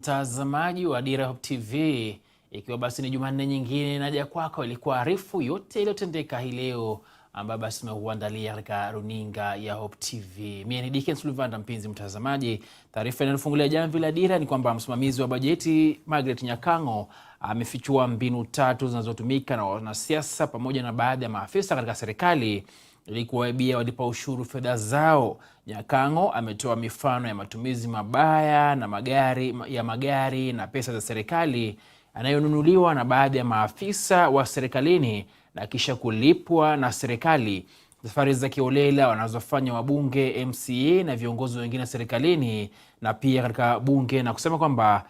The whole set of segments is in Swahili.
Mtazamaji wa Dira TV, ikiwa basi ni Jumanne nyingine naja kwako ili kuarifu yote iliyotendeka hii leo ambayo basi tumeuandalia katika runinga ya Hope TV. Mimi ni Dickens Sulvanda, mpenzi mtazamaji. Taarifa inayofungulia jamvi la Dira ni kwamba msimamizi wa bajeti Margaret Nyakango amefichua mbinu tatu zinazotumika na wanasiasa pamoja na baadhi ya maafisa katika serikali ili kuwaibia walipa ushuru fedha zao. Nyakango ametoa mifano ya matumizi mabaya na magari na pesa za serikali yanayonunuliwa na baadhi ya maafisa wa serikalini na kisha kulipwa na serikali, safari za kiholela wanazofanya wabunge, MCA na viongozi wengine serikalini na pia katika bunge, na kusema kwamba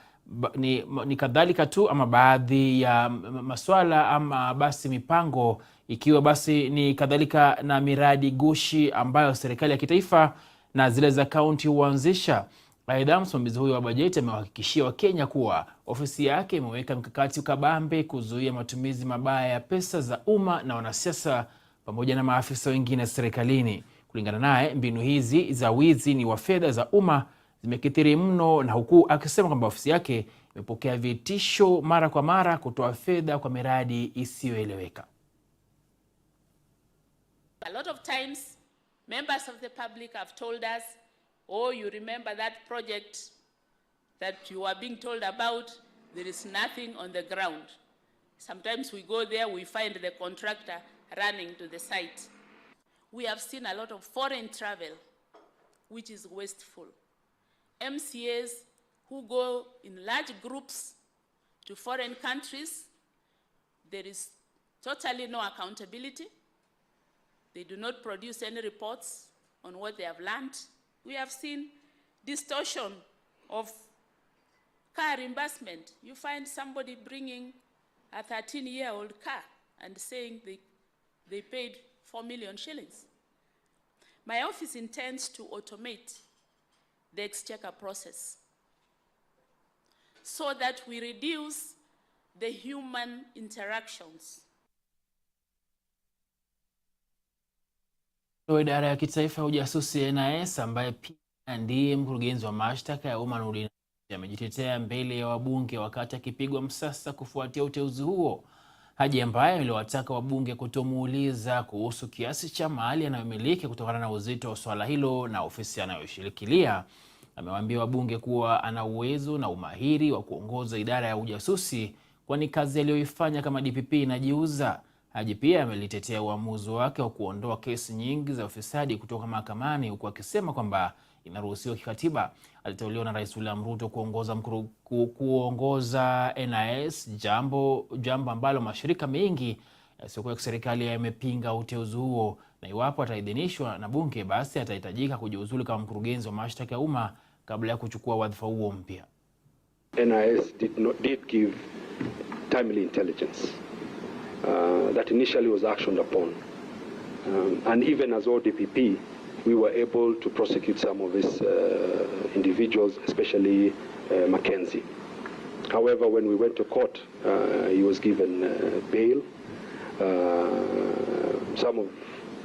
ni kadhalika tu ama baadhi ya maswala ama basi mipango ikiwa basi ni kadhalika na miradi gushi ambayo serikali ya kitaifa na zile za kaunti huanzisha. Aidha, msimamizi huyo wa bajeti amewahakikishia Wakenya kuwa ofisi yake imeweka mikakati kabambe kuzuia matumizi mabaya ya pesa za umma na wanasiasa pamoja na maafisa wengine serikalini. Kulingana naye, mbinu hizi za wizi ni wa fedha za umma zimekithiri mno, na huku akisema kwamba ofisi yake imepokea vitisho mara kwa mara kutoa fedha kwa miradi isiyoeleweka. A lot of times members of the public have told us, oh, you remember that project that you are being told about, there is nothing on the ground. Sometimes we go there, we find the contractor running to the site. We have seen a lot of foreign travel, which is wasteful. MCAs who go in large groups to foreign countries, there is totally no accountability. They do not produce any reports on what they have learned. We have seen distortion of car reimbursement. You find somebody bringing a 13-year-old car and saying they paid 4 million shillings. My office intends to automate the exchequer process so that we reduce the human interactions. Idara ya kitaifa ya ujasusi NIS ambaye pia ndiye mkurugenzi wa mashtaka ya Umma amejitetea mbele ya wabunge wakati akipigwa msasa kufuatia uteuzi huo, haja ambayo iliwataka wabunge kutomuuliza kuhusu kiasi cha mali anayomiliki kutokana na uzito wa swala hilo na ofisi anayoshirikilia. Amewaambia wabunge kuwa ana uwezo na umahiri wa kuongoza idara ya ujasusi, kwani kazi aliyoifanya kama DPP inajiuza. Haji pia amelitetea uamuzi wake wa kuondoa kesi nyingi za ufisadi kutoka mahakamani, huku akisema kwamba inaruhusiwa kikatiba. Aliteuliwa na Rais William Ruto kuongoza NIS, jambo ambalo mashirika mengi yasiyokuwa ya kiserikali yamepinga uteuzi huo, na iwapo ataidhinishwa na bunge basi atahitajika kujiuzulu kama mkurugenzi wa mashtaka ya umma kabla ya kuchukua wadhifa huo mpya. NIS did give timely intelligence that initially was actioned upon. And even as ODPP, we were able to prosecute some of these individuals, especially Mackenzie. However, when we went to court, he was given bail.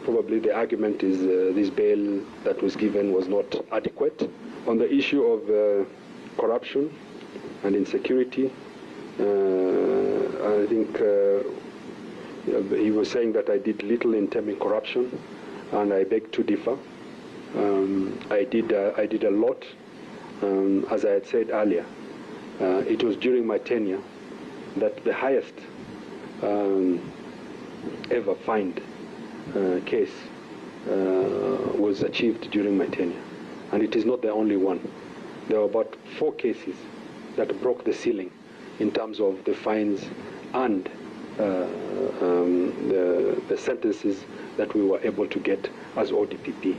Probably the argument is this bail that was given was not adequate. On the issue of corruption and insecurity, I think he was saying that I did little in stemming corruption, and I beg to differ. I did a lot. As I had said earlier, it was during my tenure that the highest ever fined case was achieved during my tenure, and it is not the only one. There were about 4 cases that broke the ceiling in terms of the fines and the sentences that we were able to get as ODPP.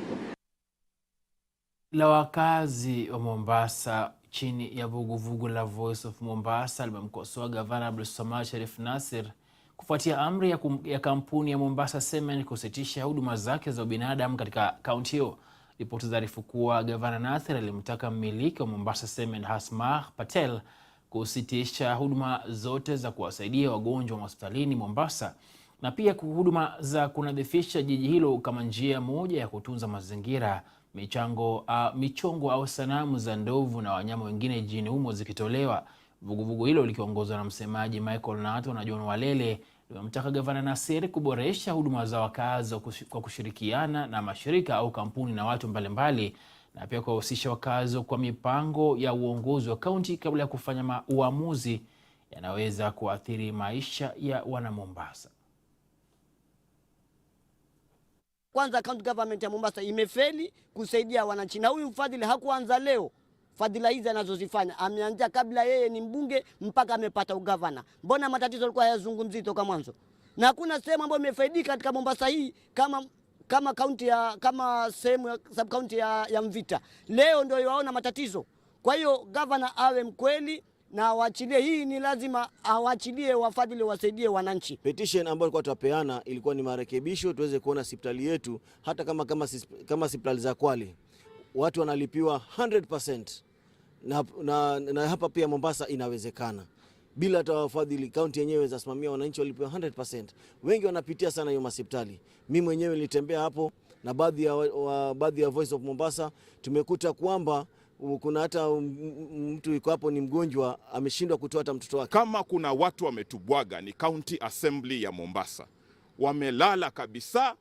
La wakazi wa Mombasa chini ya vuguvugu la Voice of Mombasa limemkosoa Gavana Abdulswamad Sharif Nassir kufuatia amri ya kampuni ya Mombasa Cement kusitisha huduma zake za ubinadamu katika kaunti hiyo. Ripoti zinaarifu kuwa Gavana Nassir alimtaka mmiliki wa Mombasa Cement Hasmah Patel kusitisha huduma zote za kuwasaidia wagonjwa wa hospitalini Mombasa na pia huduma za kunadhifisha jiji hilo kama njia moja ya kutunza mazingira michongo au sanamu za ndovu na wanyama wengine jijini humo zikitolewa. Vuguvugu hilo likiongozwa na msemaji Michael Nato na John Walele limemtaka Gavana Nasir kuboresha huduma za wakazi kwa kushirikiana na mashirika au kampuni na watu mbalimbali, na pia kuwahusisha wakazi kwa mipango ya uongozi wa kaunti kabla ya kufanya uamuzi yanaweza kuathiri maisha ya wana Mombasa. Kwanza county government ya Mombasa imefeli kusaidia wananchi, na huyu mfadhili hakuanza leo. Fadhila hizi anazozifanya ameanza kabla yeye ni mbunge mpaka amepata ugavana. Mbona matatizo yalikuwa hayazungumzwi toka mwanzo? Na hakuna sehemu ambayo imefaidika katika Mombasa hii kama county kama sehemu ya sub county ya Mvita. Leo ndio yaona matatizo. Kwa hiyo gavana awe mkweli na waachilie, hii ni lazima awaachilie wafadhili wasaidie wananchi. Petition ambayo kwa tupeana ilikuwa ni marekebisho tuweze kuona hospitali yetu hata kama hospitali za Kwale watu wanalipiwa 100%. Na hapa pia Mombasa inawezekana. Bila hata wafadhili kaunti yenyewe zasimamia wananchi walipiwa 100%. Wengi wanapitia sana hiyo hospitali. Mimi mwenyewe nilitembea hapo na baadhi ya Voice of Mombasa tumekuta kwamba kuna hata mtu yuko hapo ni mgonjwa ameshindwa kutoa hata mtoto wake. Kama kuna watu wametubwaga ni County Assembly ya Mombasa. Wamelala kabisa,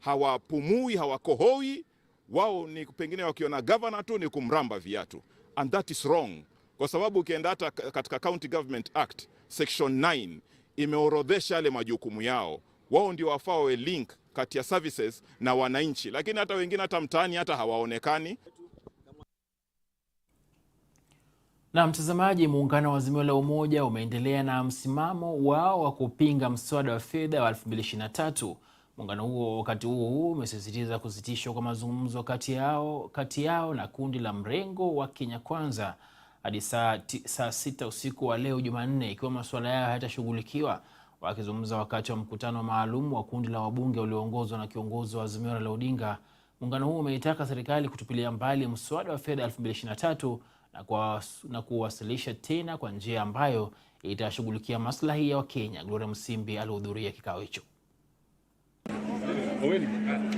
hawapumui, hawakohoi. Wao ni pengine wakiona governor tu ni kumramba viatu. And that is wrong. Kwa sababu ukienda hata katika County Government Act Section 9 imeorodhesha yale majukumu yao. Wao ndio wafaa wawe link kati ya services na wananchi. Lakini hata wengine hata mtaani hata hawaonekani. Na mtazamaji, muungano wa Azimio la Umoja umeendelea na msimamo wao wa kupinga mswada wa fedha wa 2023. Muungano huo wakati huo umesisitiza kusitishwa kwa mazungumzo kati yao na kundi la mrengo wa Kenya Kwanza hadi saa 6 usiku wa leo Jumanne, ikiwa masuala yao hayatashughulikiwa. Wakizungumza wakati wa mkutano maalum wa kundi la wabunge ulioongozwa na kiongozi wa Azimio Raila Odinga, muungano huo umeitaka serikali kutupilia mbali mswada wa fedha 2023 na kuwasilisha tena kwa njia ambayo itashughulikia maslahi ya Wakenya. Gloria Msimbi alihudhuria kikao hicho.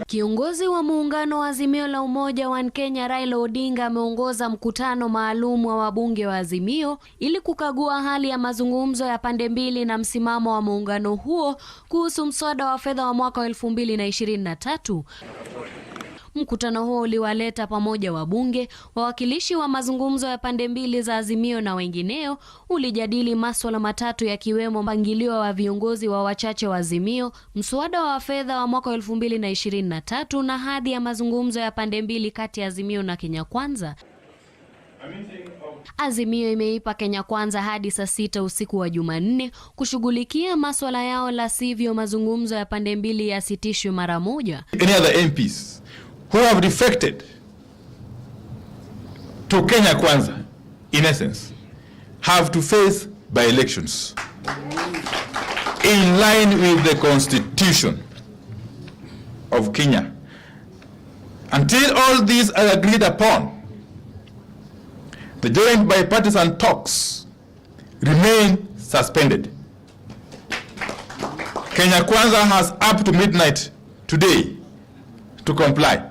Kiongozi wa muungano wa Azimio la Umoja wa Kenya Raila Odinga ameongoza mkutano maalum wa wabunge wa Azimio ili kukagua hali ya mazungumzo ya pande mbili na msimamo wa muungano huo kuhusu mswada wa fedha wa mwaka 2023. Mkutano huo uliwaleta pamoja wabunge, wawakilishi wa mazungumzo ya pande mbili za Azimio na wengineo. Ulijadili masuala matatu yakiwemo mpangilio wa viongozi wa wachache wa Azimio, mswada wa fedha wa mwaka 2023 na hadhi ya mazungumzo ya pande mbili kati ya Azimio na Kenya Kwanza. Azimio imeipa Kenya Kwanza hadi saa 6 usiku wa Jumanne kushughulikia masuala yao, la sivyo mazungumzo ya pande mbili yasitishwe mara moja. Any other MPs who have defected to Kenya Kwanza, in essence, have to face by-elections in line with the Constitution of Kenya. Until all these are agreed upon, the joint bipartisan talks remain suspended. Kenya Kwanza has up to midnight today to comply.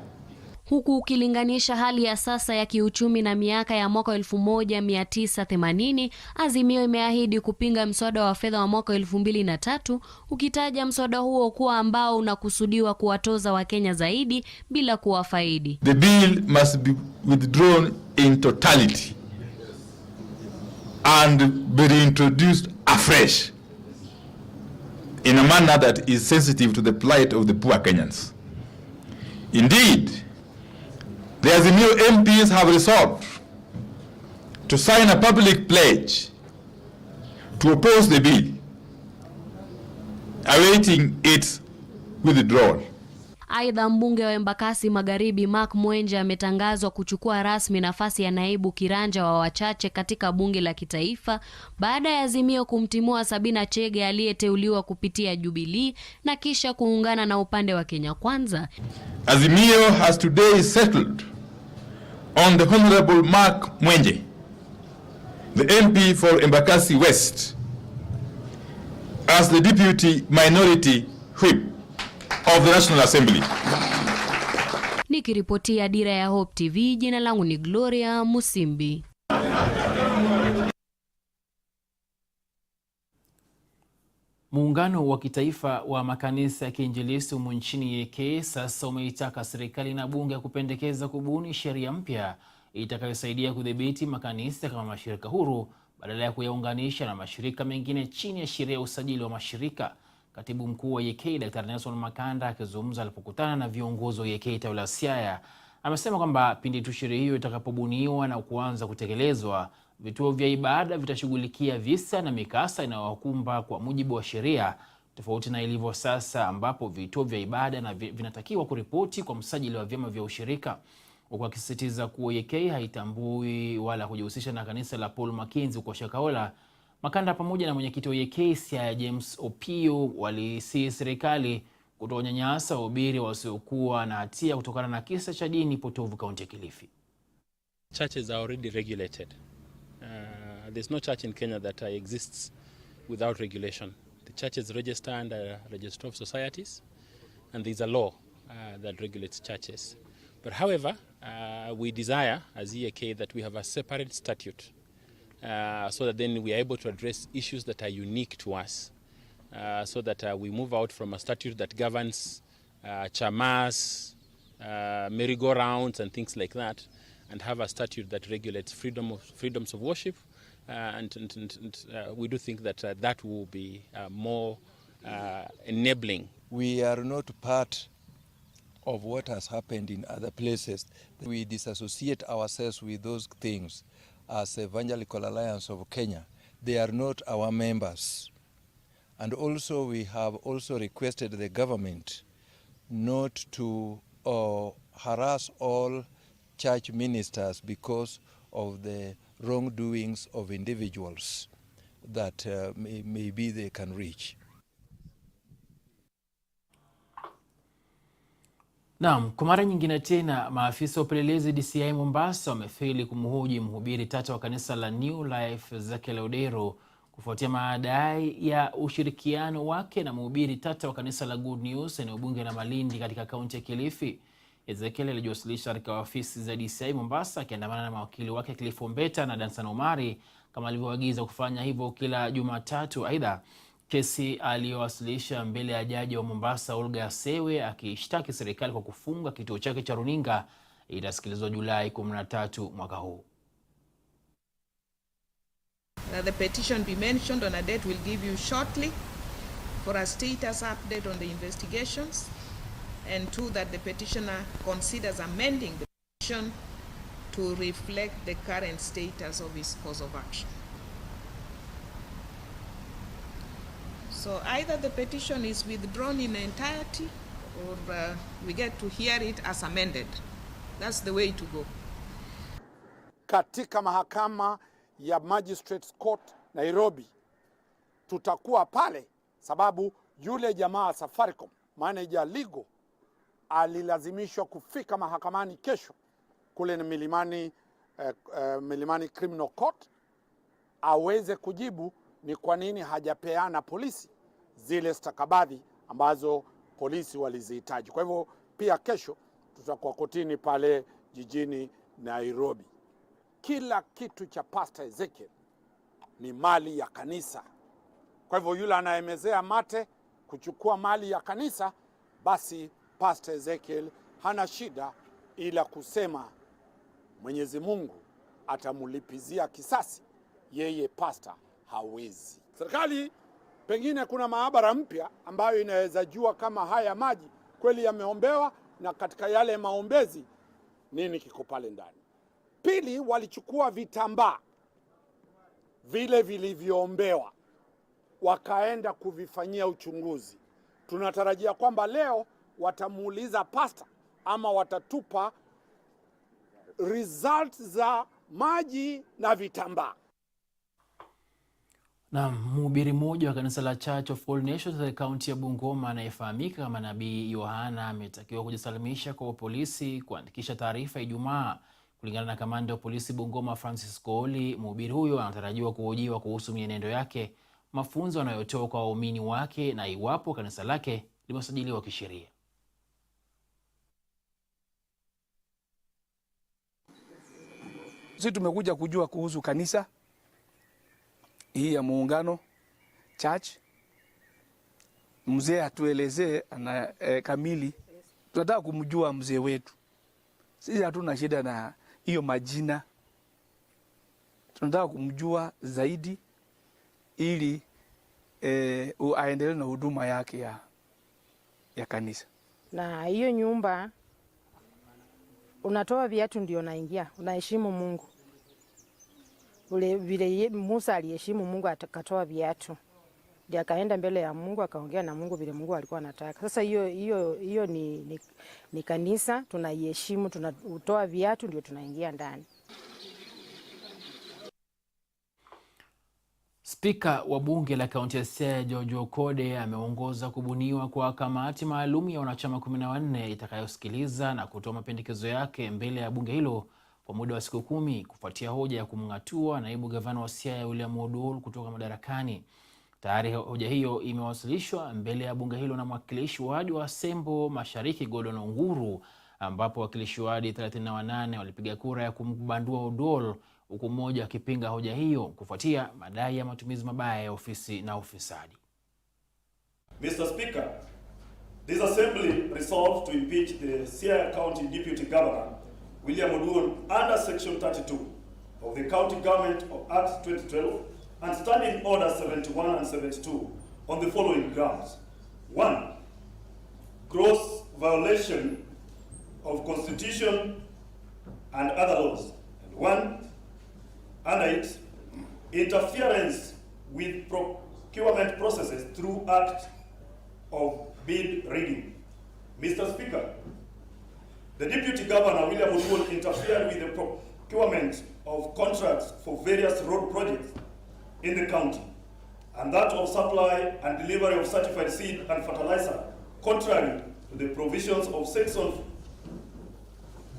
Huku ukilinganisha hali ya sasa ya kiuchumi na miaka ya mwaka 1980, Azimio imeahidi kupinga mswada wa fedha wa mwaka 2003, ukitaja mswada huo kuwa ambao unakusudiwa kuwatoza Wakenya zaidi bila kuwafaidi. The bill must be withdrawn in totality and be reintroduced afresh in a manner that is sensitive to the plight of the poor Kenyans. Indeed, the Azimio MPs have resolved to sign a public pledge to oppose the bill, awaiting its withdrawal. Aidha, mbunge wa Embakasi Magharibi Mark Mwenje ametangazwa kuchukua rasmi nafasi ya naibu kiranja wa wachache katika bunge la kitaifa baada ya Azimio kumtimua Sabina Chege aliyeteuliwa kupitia Jubilee na kisha kuungana na upande wa Kenya Kwanza. Azimio has today settled on the Honorable Mark Mwenje, the MP for Embakasi West, as the Deputy Minority Whip of the National Assembly. Nikiripotia Dira ya Hope TV, jina langu ni Gloria Musimbi. Muungano wa kitaifa wa makanisa ya kiinjilisti humu nchini UK sasa umeitaka serikali na bunge kupendekeza kubuni sheria mpya itakayosaidia kudhibiti makanisa kama mashirika huru badala ya kuyaunganisha na mashirika mengine chini ya sheria ya usajili wa mashirika. Katibu mkuu wa UK Dr. Nelson Makanda akizungumza alipokutana na viongozi wa UK tawi la Siaya amesema kwamba pindi tu sheria hiyo itakapobuniwa na kuanza kutekelezwa, vituo vya ibada vitashughulikia visa na mikasa inayowakumba kwa mujibu wa sheria, tofauti na ilivyo sasa ambapo vituo vya ibada vinatakiwa kuripoti kwa msajili wa vyama vya ushirika. Huku akisisitiza kuwa UK haitambui wala kujihusisha na kanisa la Paul Mackenzie huko Shakahola, Makanda pamoja na mwenyekiti wa UK Siaya James Opio walisihi serikali kutonyanyasa wahubiri wasiokuwa na hatia kutokana na kisa cha dini potovu kaunti ya Kilifi. Churches are already regulated. There's no church in Kenya that exists without regulation. The churches register under Register of Societies, and there's a law that regulates churches. But however, we desire as EAK that we have a separate statute so that then we are able to address issues that are unique to us. So that we move out from a statute that governs chamas, merry-go-rounds and things like that, and have a statute that regulates freedoms of worship, and we do think that that will be more enabling. We are not part of what has happened in other places. We disassociate ourselves with those things as Evangelical Alliance of Kenya. They are not our members. And also we have also requested the government not to harass all church ministers because of the wrongdoings of individuals that maybe they can reach. Naam, kwa mara nyingine tena maafisa wa upelelezi DCI Mombasa wamefeli kumhoji mhubiri tata wa kanisa la New Life Ezekiel Odero kufuatia madai ya ushirikiano wake na mhubiri tata wa kanisa la Good News eneo bunge la Malindi katika kaunti ya Kilifi. Ezekiel alijiwasilisha katika ofisi za DCI Mombasa akiandamana na mawakili wake Cliff Ombeta na Dansan Omari kama alivyoagiza kufanya hivyo kila Jumatatu. Aidha, kesi aliyowasilisha mbele ya jaji wa Mombasa Olga Sewe akishtaki serikali kwa kufunga kituo chake cha runinga itasikilizwa Julai 13 mwaka huu. The petition be mentioned on a date we'll give you shortly for a status update on the investigations, and two, that the petitioner considers amending the petition to reflect the current status of his cause of action. So either the petition is withdrawn in entirety or we get to hear it as amended. That's the way to go. Katika mahakama ya Magistrates Court Nairobi tutakuwa pale sababu yule jamaa Safaricom manager legal alilazimishwa kufika mahakamani kesho kule na Milimani Criminal Court aweze kujibu ni kwa nini hajapeana polisi zile stakabadhi ambazo polisi walizihitaji. Kwa hivyo pia kesho tutakuwa kotini pale jijini Nairobi. Kila kitu cha Pastor Ezekiel ni mali ya kanisa. Kwa hivyo yule anayemezea mate kuchukua mali ya kanisa, basi Pastor Ezekiel hana shida ila kusema Mwenyezi Mungu atamulipizia kisasi, yeye pastor hawezi. Serikali pengine kuna maabara mpya ambayo inaweza jua kama haya maji kweli yameombewa na katika yale maombezi nini kiko pale ndani. Pili, walichukua vitambaa vile vilivyoombewa wakaenda kuvifanyia uchunguzi. Tunatarajia kwamba leo watamuuliza pastor ama watatupa results za maji na vitambaa. Na mhubiri mmoja wa kanisa la Church of All Nations katika kaunti ya Bungoma anayefahamika kama Nabii Yohana ametakiwa kujisalimisha kwa polisi kuandikisha taarifa Ijumaa. Kulingana na kamanda wa polisi Bungoma Francis Kooli, mhubiri huyo anatarajiwa kuhojiwa kuhusu mienendo yake, mafunzo anayotoa kwa waumini wake na iwapo kanisa lake limesajiliwa kisheria. Sisi tumekuja kujua kuhusu kanisa hii ya Muungano Church. Mzee atuelezee kamili. Tunataka kumjua mzee wetu. Sisi hatuna shida na hiyo majina. Tunataka kumjua zaidi ili aendelee na huduma yake ya kanisa. Na hiyo nyumba unatoa viatu ndio unaingia, unaheshimu Mungu. Ule vile Musa aliheshimu Mungu akatoa viatu. Ndio akaenda mbele ya Mungu akaongea na Mungu vile Mungu alikuwa anataka. Sasa hiyo ni kanisa, tunaiheshimu, tunatoa viatu ndio tunaingia ndani. Spika wa bunge la kaunti ya Siaya George Okode ameongoza kubuniwa kwa kamati maalum ya wanachama 14 itakayosikiliza na kutoa mapendekezo yake mbele ya bunge hilo kwa muda wa siku 10 kufuatia hoja ya kumng'atua naibu gavana wa Siaya William Odol kutoka madarakani. Tayari hoja hiyo imewasilishwa mbele ya bunge hilo na mwakilishi wadi wa Sembo Mashariki Gordon Onguru, ambapo wakilishi wadi 38 walipiga kura ya kumbandua Odol, huku mmoja akipinga hoja hiyo kufuatia madai ya matumizi mabaya ya ofisi na ufisadi. Mr. Speaker, this assembly resolved to impeach the Siaya County Deputy Governor William Odol under Section 32 of the County Government of Act 2012 and Standing Orders 71 and 72 on the following grounds. 1. Gross violation of Constitution and other laws. And 1. Under it, interference with procurement processes through act of bid rigging. Mr. Speaker, the Deputy Governor William Odol interfered with the procurement of contracts for various road projects in the county, and that of supply and delivery of certified seed and fertilizer, contrary to the provisions of Section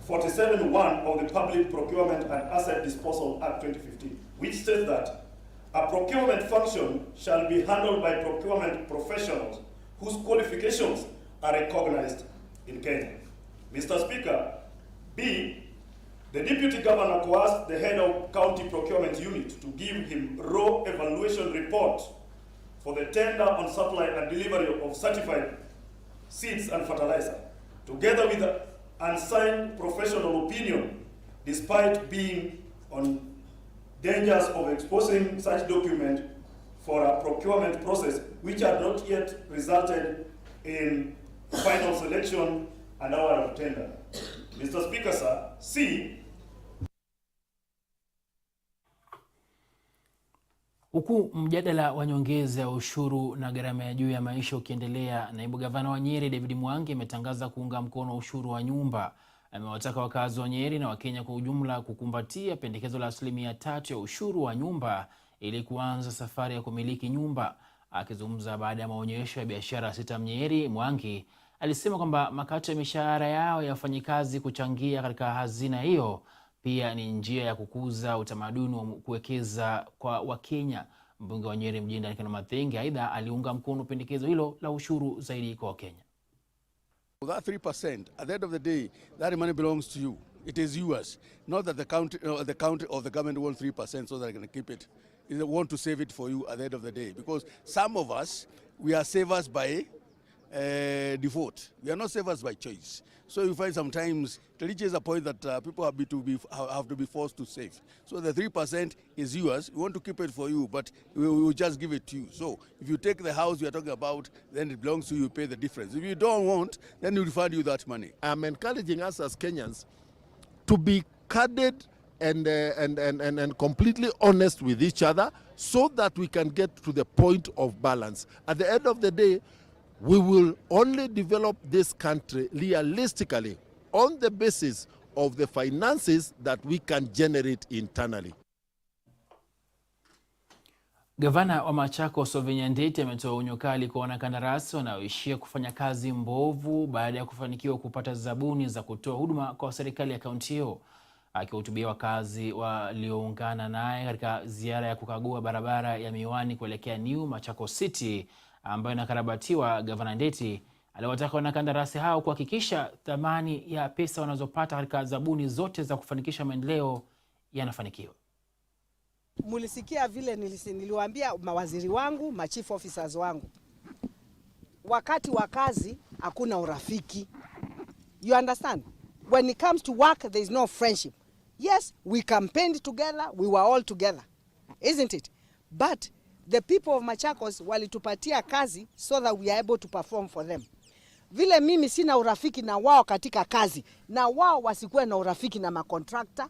47(1) of the Public Procurement and Asset Disposal Act 2015, which says that a procurement function shall be handled by procurement professionals whose qualifications are recognized in Kenya. Mr. Speaker, B. The Deputy Governor coerced the head of County Procurement Unit to give him raw evaluation report for the tender on supply and delivery of certified seeds and fertilizer, together with the unsigned professional opinion, despite being on dangers of exposing such document for a procurement process which had not yet resulted in final selection and award of tender. Mr. Speaker, sir, C. Huku mjadala wa nyongeza ya ushuru na gharama ya juu ya maisha ukiendelea, naibu gavana wa Nyeri David Mwangi ametangaza kuunga mkono ushuru wa nyumba. Amewataka wakazi wa Nyeri na Wakenya kwa ujumla kukumbatia pendekezo la 3% ya ushuru wa nyumba ili kuanza safari ya kumiliki nyumba. Akizungumza baada ya maonyesho ya biashara 6 Nyeri, Mwangi alisema kwamba makato ya mishahara yao ya wafanyikazi kuchangia katika hazina hiyo pia ni njia ya kukuza utamaduni wa kuwekeza kwa Wakenya. Mbunge wa Nyeri mjini Dankano Mathenge aidha aliunga mkono pendekezo hilo la ushuru zaidi kwa Wakenya. That 3%, at the end of the day, that money belongs to you. It is yours. Not that the county or the government wants 3% so that they can keep it. They want to save it for you at the end of the day. Because some of us, we are savers by default. We are not savers by choice. So you find sometimes it reaches a point that people have to be forced to save. So the 3% is yours. We want to keep it for you, but we will just give it to you. So if you take the house we are talking about, then it belongs to you, you pay the difference. If you don't want, then we refund you that money. I'm encouraging us as Kenyans to be candid and completely honest with each other so that we can get to the point of balance. At the end of the day, we will only develop this country realistically on the basis of the finances that we can generate internally. Gavana wa Machakos Ovinya Ndeti ametoa onyo kali kwa wanakandarasi wanaoishia kufanya kazi mbovu baada ya kufanikiwa kupata zabuni za kutoa huduma kwa serikali ya kaunti hiyo. Akihutubia wakazi walioungana naye katika ziara ya kukagua barabara ya Miwani kuelekea New Machakos City ambayo inakarabatiwa, Gavana Ndeti aliwataka wanakandarasi hao kuhakikisha thamani ya pesa wanazopata katika zabuni zote za kufanikisha maendeleo yanafanikiwa. Mulisikia vile niliwaambia mawaziri wangu, ma chief officers wangu, wakati wa kazi hakuna urafiki. You understand? When it comes to work, there is no friendship. Yes, we campaigned together, we were all together, isn't it? But the people of Machakos walitupatia kazi so that we are able to perform for them. Vile mimi sina urafiki na wao katika kazi, na wao wasikuwe na urafiki na macontractor.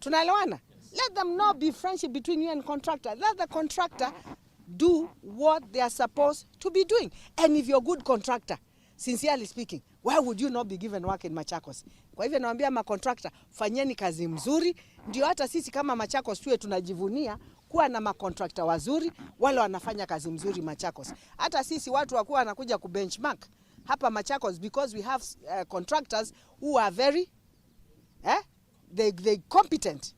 Tunaelewana? Let them not be friendship between you and contractor. Let the contractor do what they are supposed to be doing. And if you're a good contractor, sincerely speaking, why would you not be given work in Machakos? Kwa hivyo naambia macontractor, fanyeni kazi mzuri, ndio hata sisi kama Machakos tuwe tunajivunia kuwa na macontractor wazuri, wale wanafanya kazi mzuri Machakos. Hata sisi watu wakuwa wanakuja kubenchmark hapa Machakos, because we have contractors who are very they competent.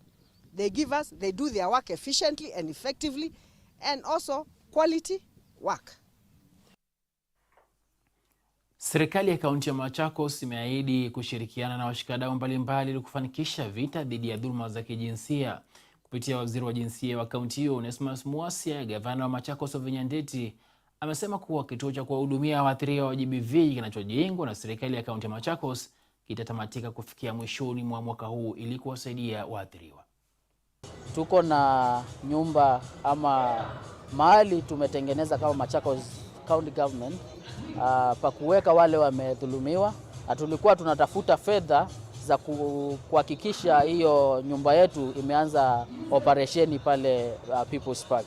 They give us, they do their work efficiently and effectively, and also quality work. Serikali ya kaunti ya Machakos imeahidi kushirikiana na washikadau mbalimbali ili kufanikisha vita dhidi ya dhuluma za kijinsia. Kupitia waziri wa jinsia wa kaunti hiyo Onesmus Muasia, gavana wa Machakos Wavinya Ndeti amesema kuwa kituo cha kuwahudumia waathiriwa wa GBV kinachojengwa na serikali ya kaunti ya Machakos kitatamatika kufikia mwishoni mwa mwaka huu ili kuwasaidia waathiriwa. Tuko na nyumba ama mahali tumetengeneza kama Machakos County Government pa kuweka wale wamedhulumiwa. Tulikuwa tunatafuta fedha za kuhakikisha hiyo nyumba yetu imeanza operesheni pale People's Park.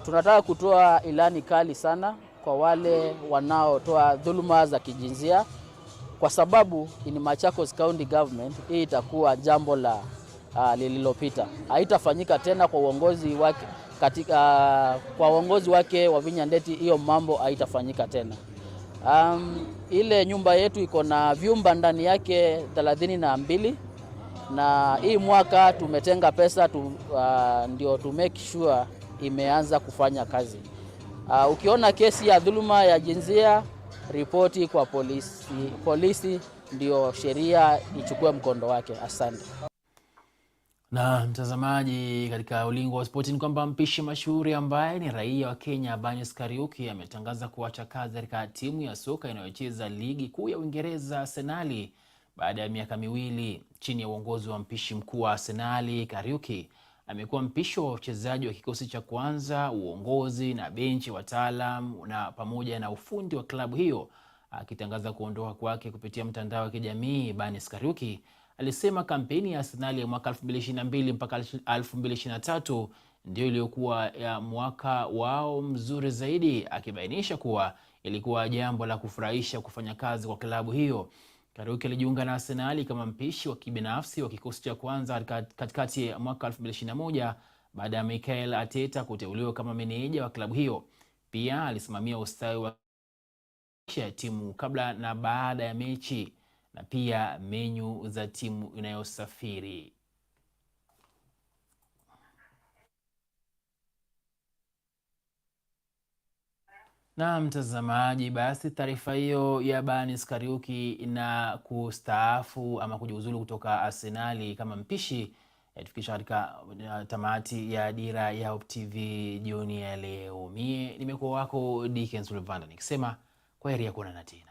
Tunataka kutoa ilani kali sana kwa wale wanaotoa dhuluma za kijinsia, kwa sababu in Machakos County Government hii itakuwa jambo la lililopita. Haitafanyika tena kwa uongozi wake kwa uongozi wake Wavinya Ndeti, hiyo mambo haitafanyika tena. Ile nyumba yetu iko na vyumba ndani yake 32 na hii mwaka tumetenga pesa ndio to make sure imeanza kufanya kazi. Ukiona kesi ya dhuluma ya jinsia, ripoti kwa polisi ndio sheria ichukue mkondo wake. Asante. Na mtazamaji, katika ulingo wa spoti ni kwamba mpishi mashuhuri ambaye ni raia wa Kenya Banis Kariuki ametangaza kuacha kazi katika timu ya soka inayocheza ligi kuu ya Uingereza Arsenal baada ya miaka 2 chini ya uongozi wa mpishi mkuu wa Arsenal. Kariuki amekuwa mpishi wa wachezaji wa kikosi cha kwanza, uongozi na benchi, wataalam na pamoja na ufundi wa klabu hiyo. Akitangaza kuondoka kwake kupitia mtandao wa kijamii, Banis Kariuki alisema kampeni ya Arsenal ya mwaka 2022 mpaka 2023 ndio iliyokuwa ya mwaka wao mzuri zaidi, akibainisha kuwa ilikuwa jambo la kufurahisha kufanya kazi kwa klabu hiyo. Kariuki alijiunga na Arsenal kama mpishi wa kibinafsi wa kikosi cha kwanza katikati ya mwaka 2021 baada ya Mikel Arteta kuteuliwa kama meneja wa klabu hiyo. Pia alisimamia ustawi wa timu kabla na baada ya mechi na pia menyu za timu inayosafiri. Na mtazamaji, basi taarifa hiyo ya Banis Kariuki na kustaafu ama kujiuzulu kutoka Arsenal kama mpishi tufikisha katika tamati ya Dira ya Hope TV jioni ya leo. Mie nimekuwa wako Dickens Ulvanda nikisema kwaheri ya kuonana tena.